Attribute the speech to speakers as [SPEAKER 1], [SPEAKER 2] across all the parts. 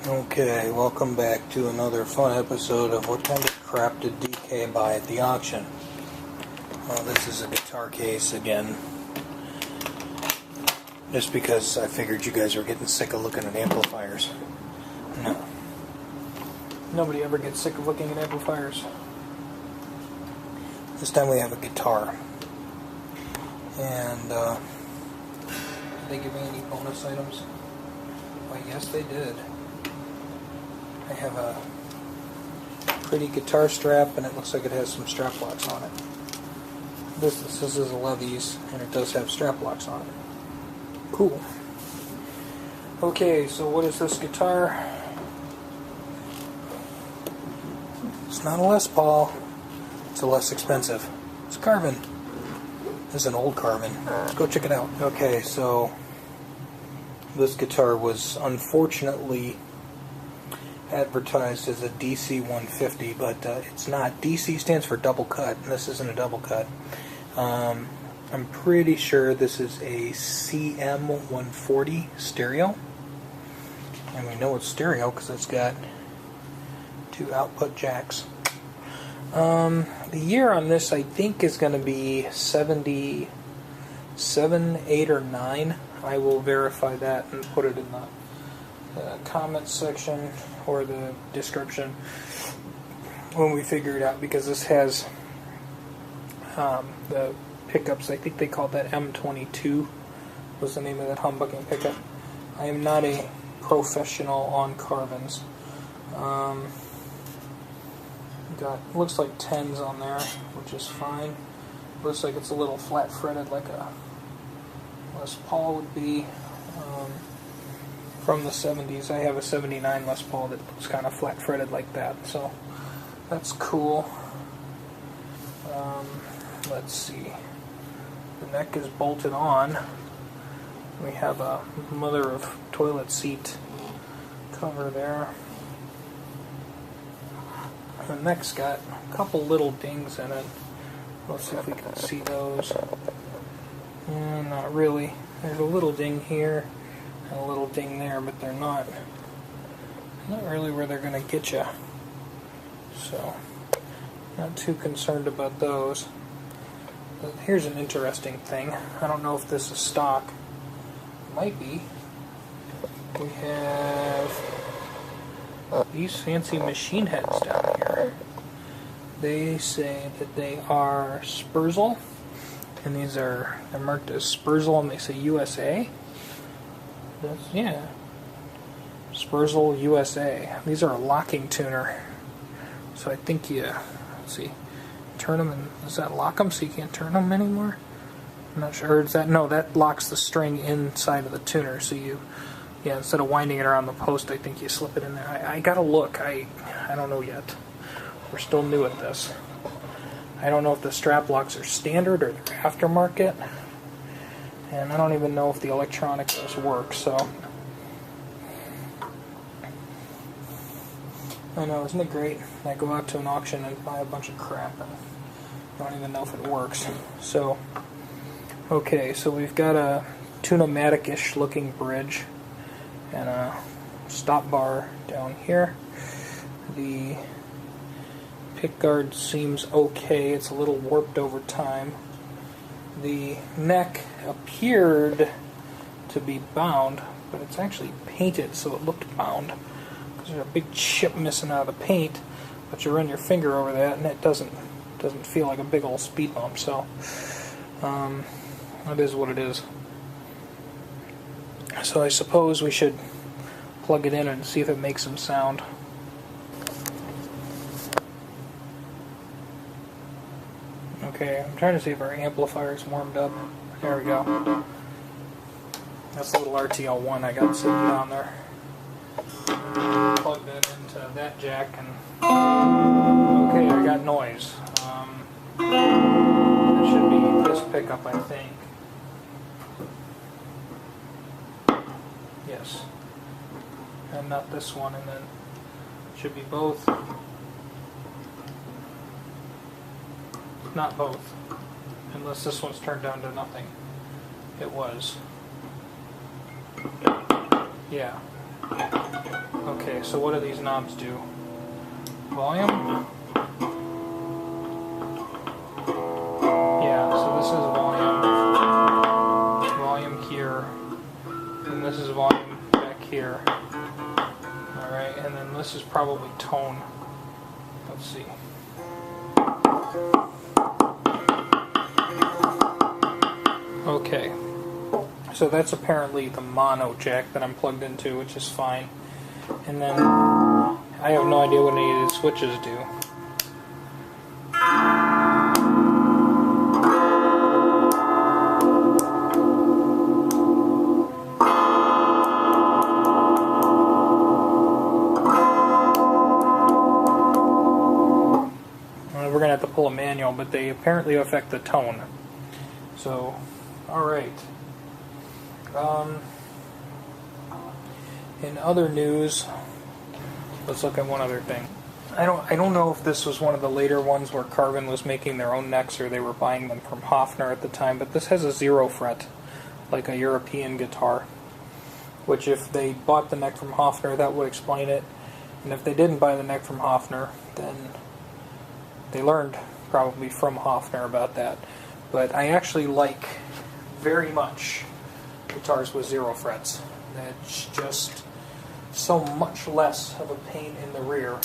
[SPEAKER 1] Okay, welcome back to another fun episode of What Kind of Crap Did DK Buy at the Auction? Well, this is a guitar case again. Just because I figured you guys were getting sick of looking at amplifiers. No. Nobody ever gets sick of looking at amplifiers. This time we have a guitar. And, did they give me any bonus items? Why, yes they did. I have a pretty guitar strap, and it looks like it has some strap locks on it. This is a Levy's, and it does have strap locks on it. Cool. Okay, so what is this guitar? It's not a Les Paul. It's a less expensive. It's Carvin. This is an old Carvin. Go check it out. Okay, so this guitar was unfortunately advertised as a DC 150, but it's not. DC stands for double cut, and this isn't a double cut. I'm pretty sure this is a CM140 stereo, and we know it's stereo because it's got two output jacks. The year on this I think is going to be 77, 8, or 9. I will verify that and put it in the comments section or the description when we figure it out, because this has the pickups. I think they called that M22 was the name of that humbucking pickup. I am not a professional on Carvins. Got looks like 10s on there, which is fine. Looks like it's a little flat fretted like a Les Paul would be. From the 70s. I have a 79 Les Paul that looks kind of flat fretted like that, so that's cool. Let's see. The neck is bolted on. We have a mother of toilet seat cover there. The neck's got a couple little dings in it. Let's see if we can see those. Not really. There's a little ding here and a little ding there, but they're not really where they're going to get you. So, not too concerned about those. But here's an interesting thing. I don't know if this is stock. It might be. We have these fancy machine heads down here. They say that they are Spurzl, and they're marked as Spurzl, and they say USA. Yeah, Spurzl USA. These are a locking tuner, so I think let's see, turn them, and does that lock them so you can't turn them anymore? I'm not sure. No, that locks the string inside of the tuner, so instead of winding it around the post, I think you slip it in there. I gotta look. I don't know yet. We're still new at this. I don't know if the strap locks are standard or they're aftermarket. And I don't even know if the electronic does work, so I know, isn't it great? I go out to an auction and buy a bunch of crap and I don't even know if it works. So, okay, so we've got a Tune-O-Matic-ish looking bridge and a stop bar down here. The pickguard seems okay. It's a little warped over time. The neck appeared to be bound, but it's actually painted, so it looked bound. Because there's a big chip missing out of the paint, but you run your finger over that, and it doesn't feel like a big old speed bump. So, it is what it is. So I suppose we should plug it in and see if it makes some sound. Okay, I'm trying to see if our amplifier is warmed up. There we go. That's a little RTL1 I got sitting down there. Plug that into that jack and... Okay, I got noise. That should be this pickup, I think. Yes. And not this one, and then it should be both. Not both, unless this one's turned down to nothing. It was. Yeah. Okay, so what do these knobs do? Volume? Yeah, so this is volume. Volume here. And this is volume back here. Alright, and then this is probably tone. Let's see. Okay. So that's apparently the mono jack that I'm plugged into, which is fine. And then I have no idea what any of these switches do. We're going to have to pull a manual, but they apparently affect the tone. So, alright. In other news, let's look at one other thing. I don't know if this was one of the later ones where Carvin was making their own necks or they were buying them from Hofner at the time, but this has a 0 fret, like a European guitar. Which if they bought the neck from Hofner, that would explain it. And if they didn't buy the neck from Hofner, then they learned probably from Hofner about that. But I actually like very much guitars with 0 frets. It's just so much less of a pain in the rear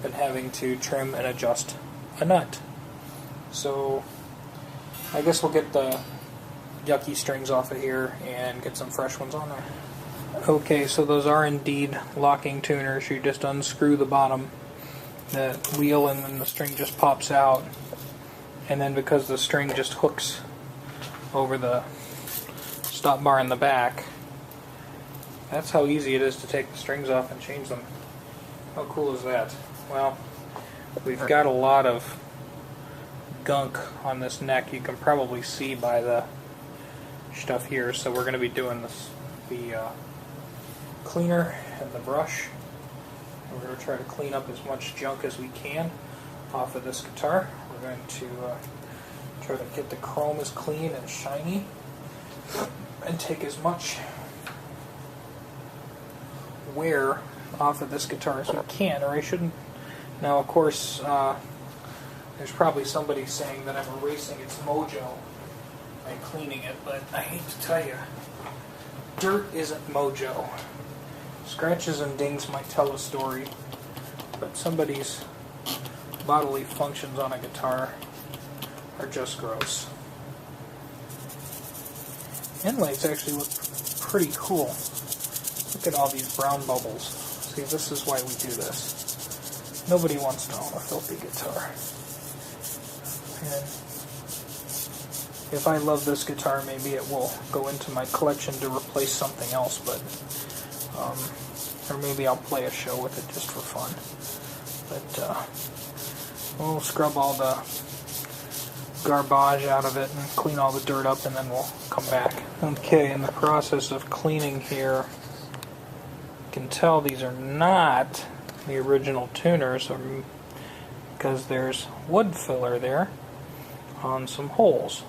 [SPEAKER 1] than having to trim and adjust a nut. So I guess we'll get the yucky strings off of here and get some fresh ones on there. Okay, so those are indeed locking tuners. You just unscrew the bottom, the wheel, and then the string just pops out. And then because the string just hooks over the stop bar in the back, that's how easy it is to take the strings off and change them. How cool is that? Well, we've got a lot of gunk on this neck. You can probably see by the stuff here. So we're going to be doing this, the cleaner and the brush. And we're going to try to clean up as much junk as we can off of this guitar. We're going to try to get the chrome as clean and shiny and take as much wear off of this guitar as we can, or I shouldn't. Now, of course, there's probably somebody saying that I'm erasing its mojo by cleaning it, but I hate to tell you, dirt isn't mojo. Scratches and dings might tell a story, but somebody's bodily functions on a guitar are just gross. Inlays actually look pretty cool. Look at all these brown bubbles. See, this is why we do this. Nobody wants to own a filthy guitar. And if I love this guitar, maybe it will go into my collection to replace something else, but or maybe I'll play a show with it just for fun. But we'll scrub all the garbage out of it and clean all the dirt up, and then we'll come back. Okay, in the process of cleaning here, you can tell these are not the original tuners because there's wood filler there on some holes.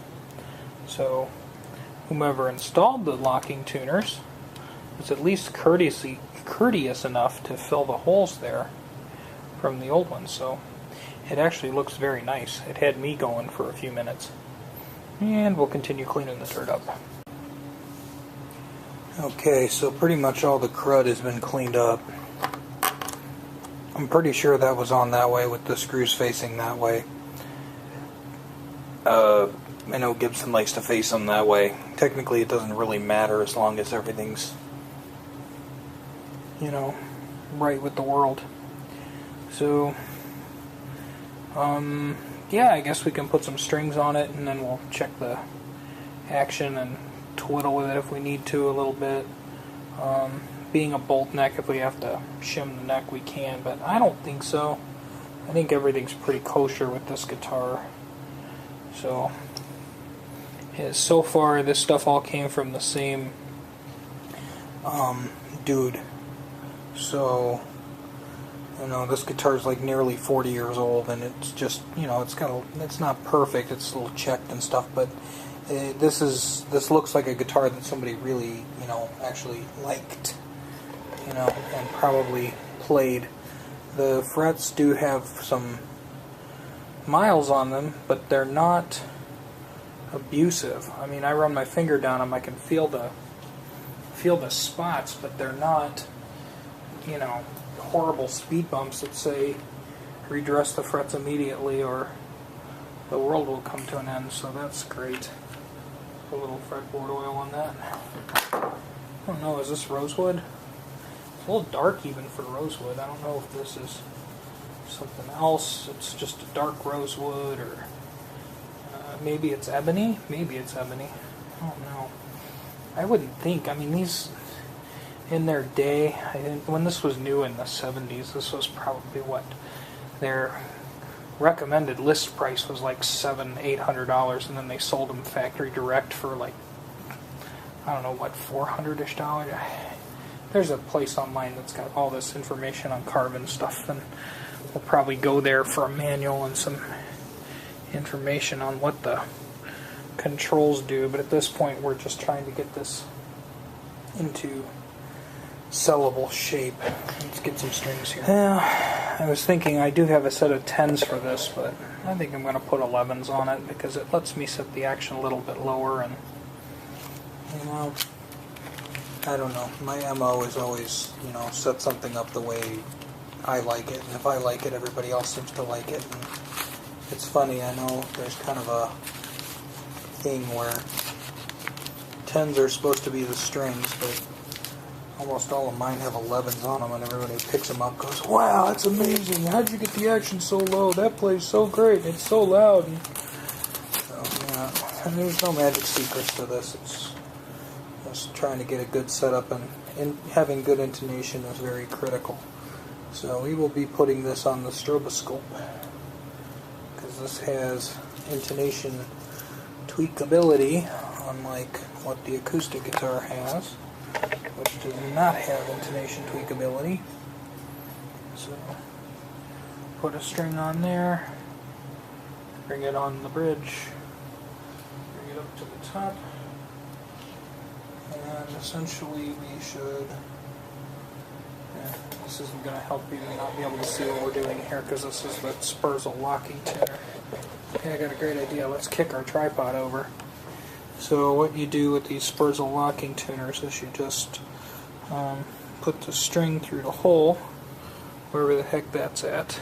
[SPEAKER 1] So whomever installed the locking tuners was at least courteous enough to fill the holes there from the old ones. So it actually looks very nice. It had me going for a few minutes. And we'll continue cleaning the dirt up. Okay, so pretty much all the crud has been cleaned up. I'm pretty sure that was on that way with the screws facing that way. I know Gibson likes to face them that way. Technically it doesn't really matter as long as everything's, you know, right with the world. So yeah, I guess we can put some strings on it, and then we'll check the action and twiddle with it if we need to a little bit. Being a bolt neck, if we have to shim the neck, we can, but I don't think so. I think everything's pretty kosher with this guitar. So, yeah, so far this stuff all came from the same dude. So, you know, this guitar is like nearly 40 years old, and it's just, you know, it's not perfect. It's a little checked and stuff, but this looks like a guitar that somebody really, you know, actually liked. you know, and probably played. The frets do have some miles on them, but they're not abusive. I mean, I run my finger down them, I can feel the spots, but they're not, you know, horrible speed bumps that say redress the frets immediately or the world will come to an end. So that's great. A little fretboard oil on that. I don't know, is this rosewood? It's a little dark even for rosewood. I don't know if this is something else. It's just a dark rosewood, or maybe it's ebony. Maybe it's ebony. I don't know. I wouldn't think. I mean, these in their day, when this was new in the 70s, this was probably what their recommended list price was, like $700-800, and then they sold them factory direct for like, I don't know what, $400-ish. There's a place online that's got all this information on Carvin stuff, and we'll probably go there for a manual and some information on what the controls do. But at this point, we're just trying to get this into sellable shape. Let's get some strings here. Yeah, I was thinking I do have a set of 10s for this, but I think I'm going to put 11s on it because it lets me set the action a little bit lower, and you know, I don't know. My MO is always, you know, set something up the way I like it, and if I like it, everybody else seems to like it. And it's funny, I know there's kind of a thing where 10s are supposed to be the strings, but almost all of mine have 11s on them, and everybody who picks them up goes, "Wow, that's amazing! How'd you get the action so low? That plays so great. It's so loud." And so, yeah, and there's no magic secrets to this. It's just trying to get a good setup, and having good intonation is very critical. So we will be putting this on the stroboscope because this has intonation tweakability, unlike what the acoustic guitar has, which does not have intonation tweakability. So put a string on there, bring it on the bridge, bring it up to the top, and essentially we should, this isn't going to help you not be able to see what we're doing here because this is the Spurzl locking tuner. Okay, I got a great idea. Let's kick our tripod over. So what you do with these Spurzl locking tuners is you just put the string through the hole, wherever the heck that's at.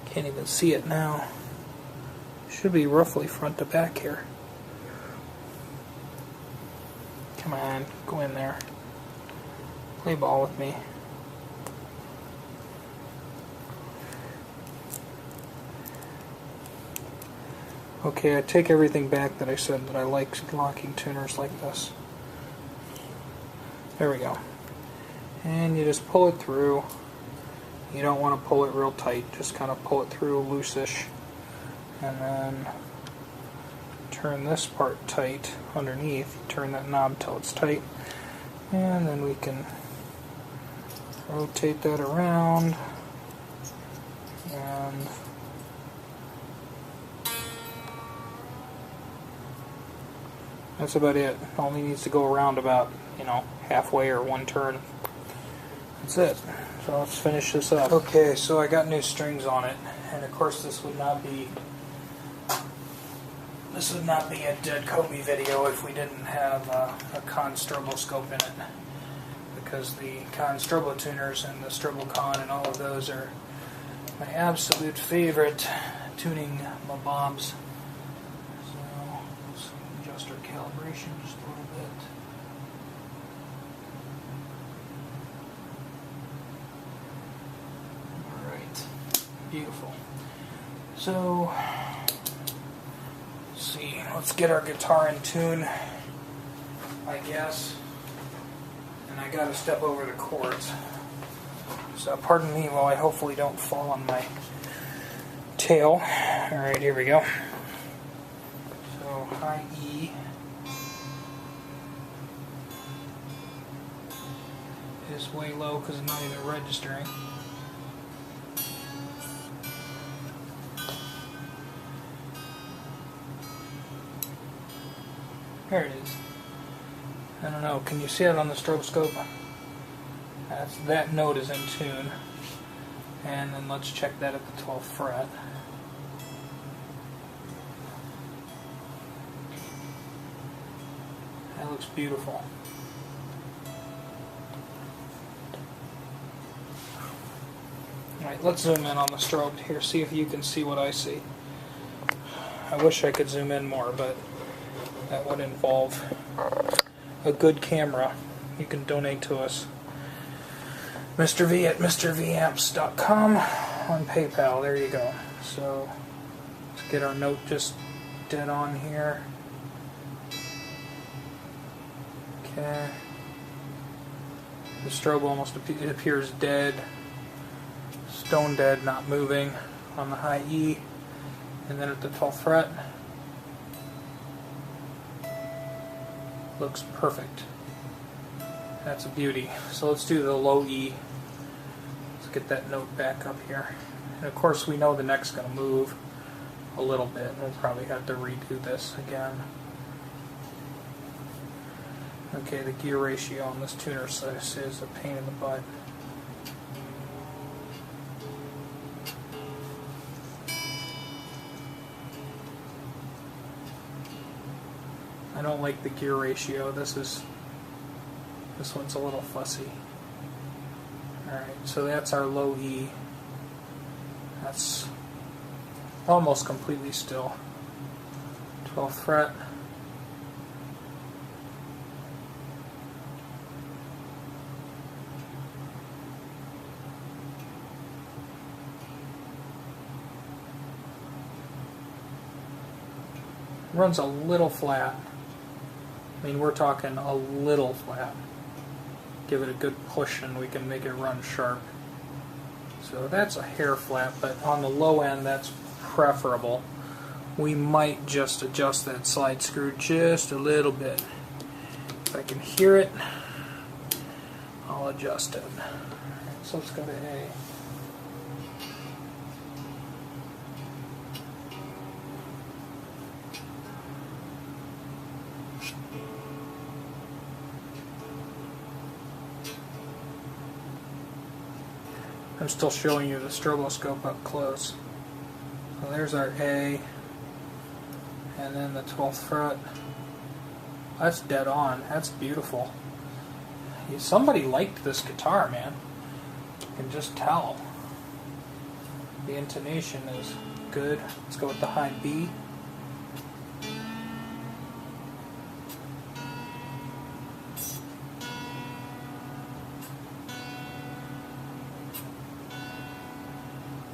[SPEAKER 1] Can't even see it now. Should be roughly front to back here. Come on, go in there. Play ball with me. Okay, I take everything back that I said that I like locking tuners like this. There we go. And you just pull it through. You don't want to pull it real tight, just kind of pull it through loose-ish. And then turn this part tight underneath. Turn that knob till it's tight. And then we can rotate that around. And that's about it. Only needs to go around about, you know, halfway or one turn. That's it. So let's finish this up. Okay, so I got new strings on it, and of course this would not be a Dead Kobe video if we didn't have a Con stroboscope in it, because the Con strobo tuners and the Strobocon and all of those are my absolute favorite tuning mabobs. Adjust our calibration just a little bit. Alright, beautiful. So, let's see, let's get our guitar in tune, I guess. And I gotta step over the chords. So, pardon me while I hopefully don't fall on my tail. Alright, here we go. So high E is way low because it's not even registering. There it is. I don't know, can you see it on the stroboscope? That note is in tune. And then let's check that at the 12th fret. That looks beautiful. Alright, let's zoom in on the strobe here, see if you can see what I see. I wish I could zoom in more, but that would involve a good camera. You can donate to us. Mr. V at MrVamps.com on PayPal. There you go. So let's get our note just dead on here. Okay. The strobe almost appears dead. Stone dead, not moving on the high E. And then at the 12th fret, looks perfect. That's a beauty. So let's do the low E. Let's get that note back up here. And of course we know the neck's going to move a little bit. We'll probably have to redo this again. Okay, the gear ratio on this tuner is a pain in the butt. I don't like the gear ratio. This one's a little fussy. Alright, so that's our low E. That's almost completely still. 12th fret. Runs a little flat. I mean, we're talking a little flat. Give it a good push and we can make it run sharp. So that's a hair flat, but on the low end that's preferable. We might just adjust that slide screw just a little bit. If I can hear it, I'll adjust it. So let's go to A. I'm still showing you the stroboscope up close. So there's our A, and then the 12th fret. That's dead on. That's beautiful. Somebody liked this guitar, man. You can just tell. The intonation is good. Let's go with the high B.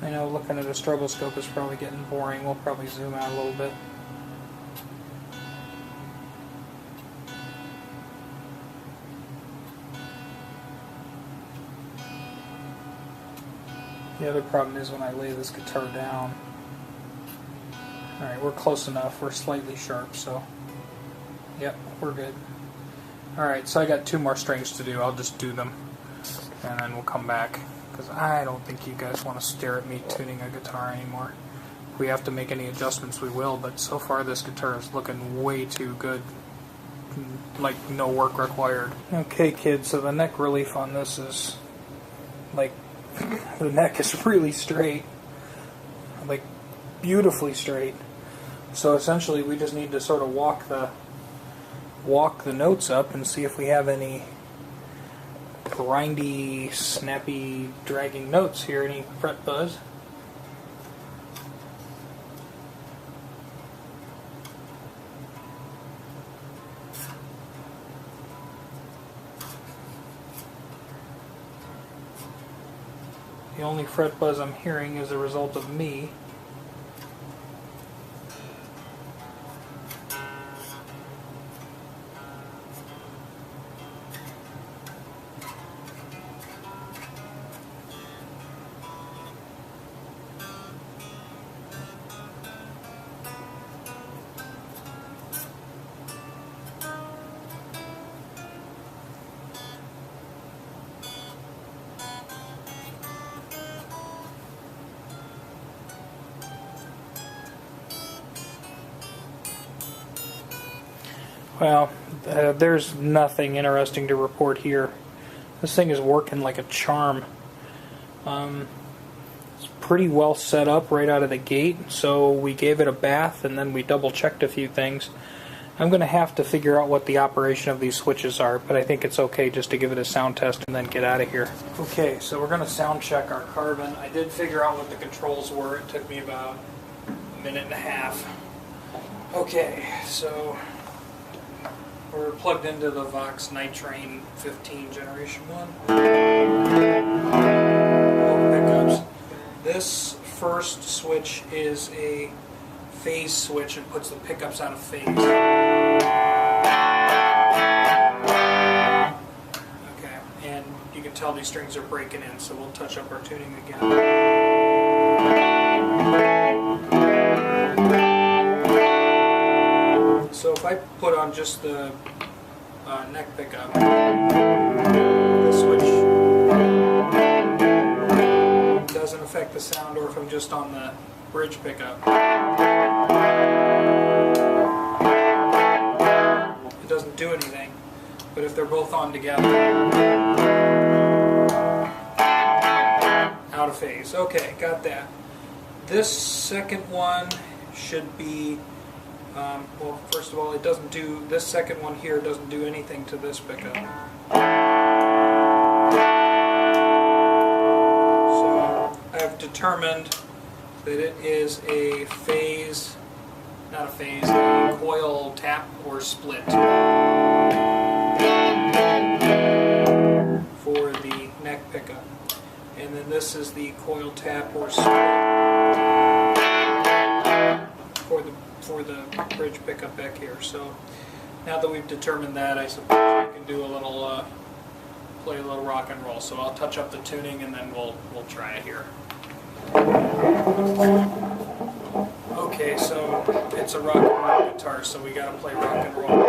[SPEAKER 1] I know looking at a stroboscope is probably getting boring. We'll probably zoom out a little bit. The other problem is when I lay this guitar down. Alright, we're close enough. We're slightly sharp, so yep, we're good. Alright, so I got 2 more strings to do. I'll just do them and then we'll come back. Because I don't think you guys want to stare at me tuning a guitar anymore. If we have to make any adjustments, we will, but so far this guitar is looking way too good. Like, no work required. Okay, kids, so the neck relief on this is, like, the neck is really straight. Like, beautifully straight. So essentially we just need to sort of walk the notes up and see if we have any grindy, snappy, dragging notes here. Any fret buzz? The only fret buzz I'm hearing is a result of me. Well, there's nothing interesting to report here. This thing is working like a charm. It's pretty well set up right out of the gate, so we gave it a bath and then we double checked a few things. I'm going to have to figure out what the operation of these switches are, but I think it's okay just to give it a sound test and then get out of here. Okay, so we're going to sound check our Carvin. I did figure out what the controls were. It took me about a minute and a half. Okay, so we're plugged into the Vox Nitrain 15 Generation 1. Pickups. This first switch is a phase switch and puts the pickups out of phase. Okay, and you can tell these strings are breaking in, so we'll touch up our tuning again. So if I put on just the neck pickup, the switch doesn't affect the sound, or if I'm just on the bridge pickup, it doesn't do anything. But if they're both on together, out of phase. Okay, got that. This second one should be, well, first of all, it doesn't do, this second one here doesn't do anything to this pickup. So I've determined that it is a phase, not a phase, a coil tap or split for the neck pickup. And then this is the coil tap or split for the bridge pickup back here. So now that we've determined that, I suppose we can do a little, play a little rock and roll. So I'll touch up the tuning and then we'll try it here. Okay, so it's a rock and roll guitar, so we gotta play rock and roll.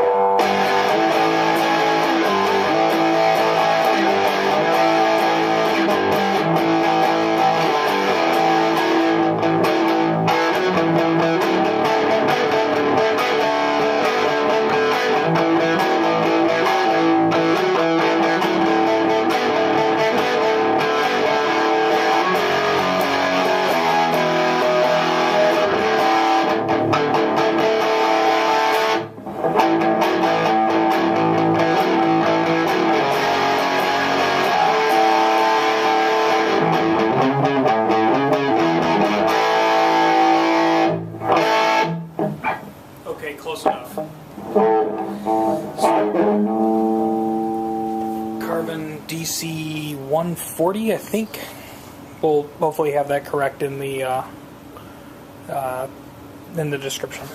[SPEAKER 1] Okay, close enough. Carvin DC140, I think. We'll hopefully have that correct in the description.